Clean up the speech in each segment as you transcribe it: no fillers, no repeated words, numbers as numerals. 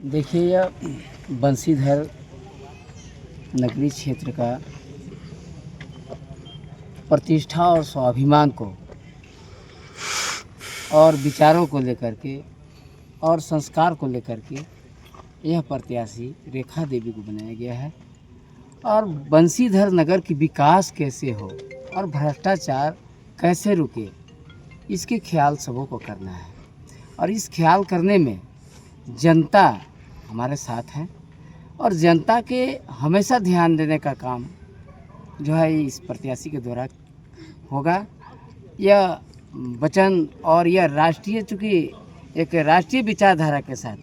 देखिए, यह बंसीधर नगरी क्षेत्र का प्रतिष्ठा और स्वाभिमान को और विचारों को लेकर के और संस्कार को लेकर के यह प्रत्याशी रेखा देवी को बनाया गया है। और बंसीधर नगर की विकास कैसे हो और भ्रष्टाचार कैसे रुके, इसके ख्याल सबों को करना है। और इस ख्याल करने में जनता हमारे साथ है और जनता के हमेशा ध्यान देने का काम जो है इस प्रत्याशी के द्वारा होगा। यह वचन और यह राष्ट्रीय, चूँकि एक राष्ट्रीय विचारधारा के साथ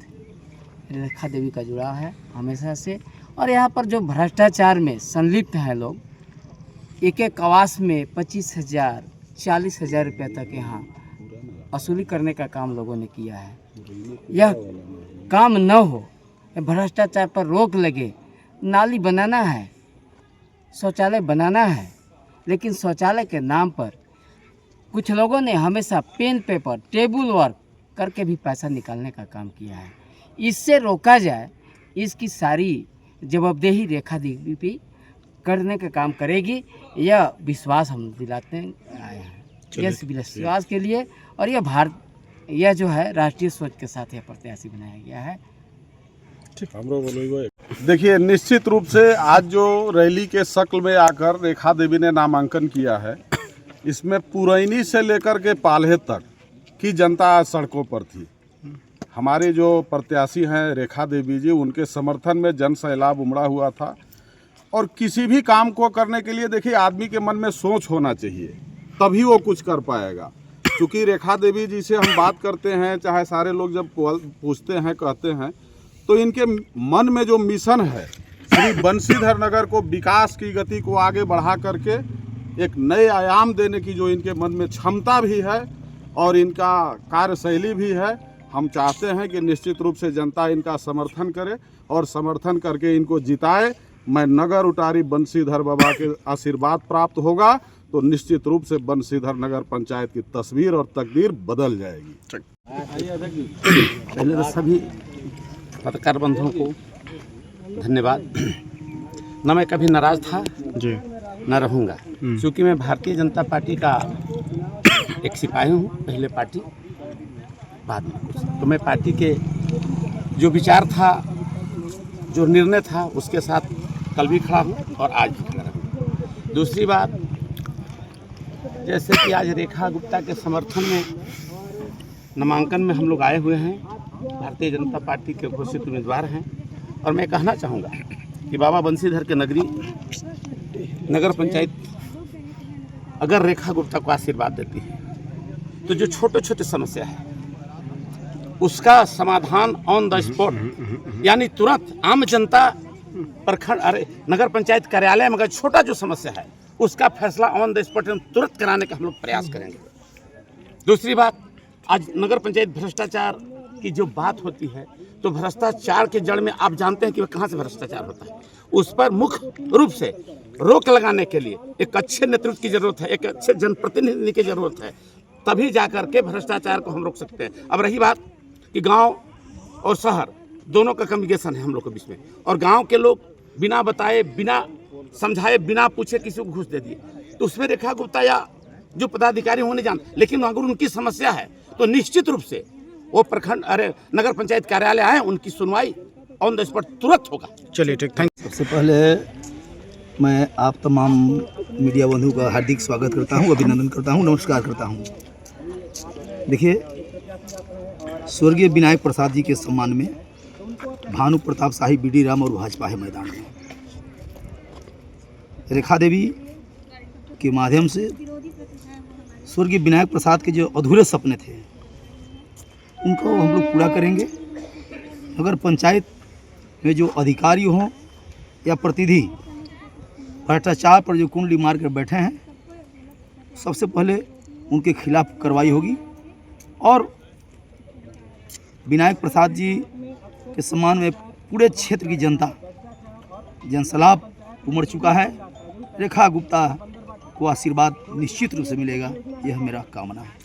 रेखा देवी का जुड़ाव है हमेशा से। और यहाँ पर जो भ्रष्टाचार में संलिप्त हैं लोग, एक एक आवास में 25,000 40,000 रुपये तक यहाँ वसूली करने का काम लोगों ने किया है। यह काम न हो, भ्रष्टाचार पर रोक लगे। नाली बनाना है, शौचालय बनाना है, लेकिन शौचालय के नाम पर कुछ लोगों ने हमेशा पेन पेपर टेबल वर्क करके भी पैसा निकालने का काम किया है। इससे रोका जाए, इसकी सारी जवाबदेही रेखा देवी भी करने का काम करेगी। यह विश्वास हम दिलाते आए हैं, यह विश्वास के लिए। और यह जो है राष्ट्रीय सोच के साथ यह प्रत्याशी बनाया गया है। देखिए, निश्चित रूप से आज जो रैली के शक्ल में आकर रेखा देवी ने नामांकन किया है, इसमें पुरैनी से लेकर के पाल्हे तक की जनता आज सड़कों पर थी। हमारे जो प्रत्याशी हैं रेखा देवी जी, उनके समर्थन में जन सैलाब उमड़ा हुआ था। और किसी भी काम को करने के लिए देखिए, आदमी के मन में सोच होना चाहिए, तभी वो कुछ कर पाएगा। क्योंकि रेखा देवी जी से हम बात करते हैं, चाहे सारे लोग जब पूछते हैं, कहते हैं, तो इनके मन में जो मिशन है श्री बंसीधर नगर को विकास की गति को आगे बढ़ा करके एक नए आयाम देने की जो इनके मन में क्षमता भी है और इनका कार्यशैली भी है। हम चाहते हैं कि निश्चित रूप से जनता इनका समर्थन करे और समर्थन करके इनको जिताए। मैं नगर उटारी बंसीधर बाबा के आशीर्वाद प्राप्त होगा तो निश्चित रूप से बंसीधर नगर पंचायत की तस्वीर और तकदीर बदल जाएगी। पहले तो सभी पत्रकार बंधुओं को धन्यवाद। न मैं कभी नाराज़ था जी, न रहूँगा, क्योंकि मैं भारतीय जनता पार्टी का एक सिपाही हूँ, पहले पार्टी बाद में कुछ। तो मैं पार्टी के जो विचार था, जो निर्णय था, उसके साथ कल भी खड़ा हूँ और आज भी खड़ा रहूँ। दूसरी बात, जैसे कि आज रेखा गुप्ता के समर्थन में नामांकन में हम लोग आए हुए हैं, भारतीय जनता पार्टी के घोषित उम्मीदवार हैं। और मैं कहना चाहूँगा कि बाबा बंसीधर के नगरी नगर पंचायत अगर रेखा गुप्ता को आशीर्वाद देती है तो जो छोटे छोटे समस्या है उसका समाधान ऑन द स्पॉट, यानी तुरंत आम जनता प्रखंड नगर पंचायत कार्यालय में अगर छोटा जो समस्या है उसका फैसला ऑन द स्पॉट तुरंत कराने का हम लोग प्रयास करेंगे। दूसरी बात, आज नगर पंचायत भ्रष्टाचार की जो बात होती है, तो भ्रष्टाचार के जड़ में आप जानते हैं कि वह कहाँ से भ्रष्टाचार होता है। उस पर मुख्य रूप से रोक लगाने के लिए एक अच्छे नेतृत्व की जरूरत है, एक अच्छे जनप्रतिनिधि की जरूरत है, तभी जाकर के भ्रष्टाचार को हम रोक सकते हैं। अब रही बात कि गांव और शहर दोनों का कम्युनिकेशन है हम लोग के बीच में, और गांव के लोग बिना बताए, बिना समझाए, बिना पूछे किसी को घूस दे दिए, तो उसमें रेखा गुप्ता या जो पदाधिकारी होने जान, लेकिन अगर उनकी समस्या है तो निश्चित रूप से वो प्रखंड नगर पंचायत कार्यालय आए, उनकी सुनवाई ऑन द स्पॉट तुरंत होगा। चलिए ठीक, थैंक यू। सबसे पहले मैं आप तमाम मीडिया बंधु का हार्दिक स्वागत करता हूं, अभिनंदन करता हूं, नमस्कार करता हूं। देखिए, स्वर्गीय विनायक प्रसाद जी के सम्मान में भानु प्रताप शाही, बीडी राम और भाजपा है मैदान में। रेखा देवी के माध्यम से स्वर्गीय विनायक प्रसाद के जो अधूरे सपने थे उनको हम लोग पूरा करेंगे। अगर पंचायत में जो अधिकारी हों या प्रतिनिधि भ्रष्टाचार पर जो कुंडली मार कर बैठे हैं, सबसे पहले उनके खिलाफ कार्रवाई होगी। और विनायक प्रसाद जी के सम्मान में पूरे क्षेत्र की जनता जनसैलाब उमड़ चुका है। रेखा गुप्ता को आशीर्वाद निश्चित रूप से मिलेगा, यह मेरा कामना है।